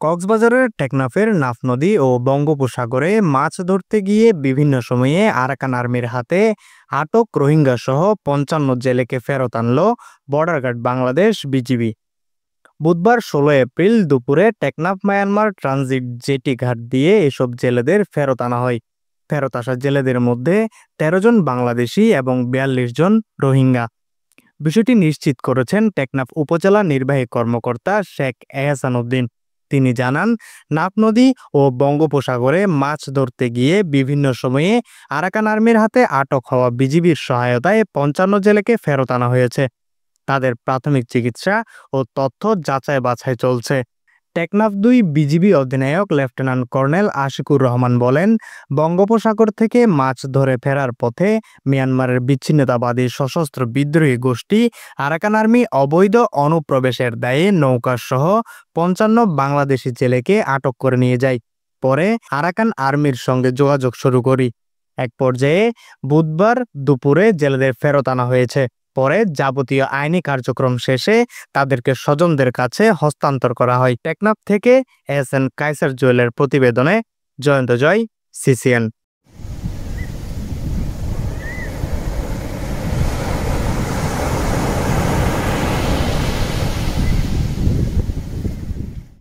কক্সবাজারের টেকনাফের নাফ নদী ও বঙ্গোপসাগরে মাছ ধরতে গিয়ে বিভিন্ন সময়ে আরাকান আর্মির হাতে আটক রোহিঙ্গা সহ ৫৫ জেলেকে ফেরত আনল বর্ডার গার্ড বাংলাদেশ বিজিবি। বুধবার ১৬ এপ্রিল দুপুরে টেকনাফ মায়ানমার ট্রানজিট জেটি ঘাট দিয়ে এসব জেলেদের ফেরত আনা হয়। ফেরত আসা জেলেদের মধ্যে ১৩ জন বাংলাদেশি এবং ৪২ জন রোহিঙ্গা। বিষয়টি নিশ্চিত করেছেন টেকনাফ উপজেলা নির্বাহী কর্মকর্তা শেখ এহসান উদ্দিন। তিনি জানান, নাফ নদী ও বঙ্গোপসাগরে মাছ ধরতে গিয়ে বিভিন্ন সময়ে আরাকান আর্মির হাতে আটক হওয়া বিজিবির সহায়তায় ৫৫ জেলেকে ফেরত আনা হয়েছে। তাদের প্রাথমিক চিকিৎসা ও তথ্য যাচাই বাছাই চলছে। টেকনাফ ২ বিজিবি অধিনায়ক লেফটেন্যান্ট কর্নেল আশিকুর রহমান বলেন, বঙ্গোপসাগর থেকে মাছ ধরে ফেরার পথে মিয়ানমারের বিচ্ছিন্নতাবাদী সশস্ত্র বিদ্রোহী গোষ্ঠী আরাকান আর্মি অবৈধ অনুপ্রবেশের দায়ে নৌকাসহ ৫৫ বাংলাদেশি জেলেকে আটক করে নিয়ে যায়। পরে আরাকান আর্মির সঙ্গে যোগাযোগ শুরু করি। এক পর্যায়ে বুধবার দুপুরে জেলেদের ফেরত আনা হয়েছে। পরে যাবতীয় আইনি কার্যক্রম শেষে তাদেরকে স্বজনদের কাছে হস্তান্তর করা হয়। টেকনাফ থেকে এস এন কায়সার জুয়েলের প্রতিবেদনে জয়ন্ত জয়, সিসিএন।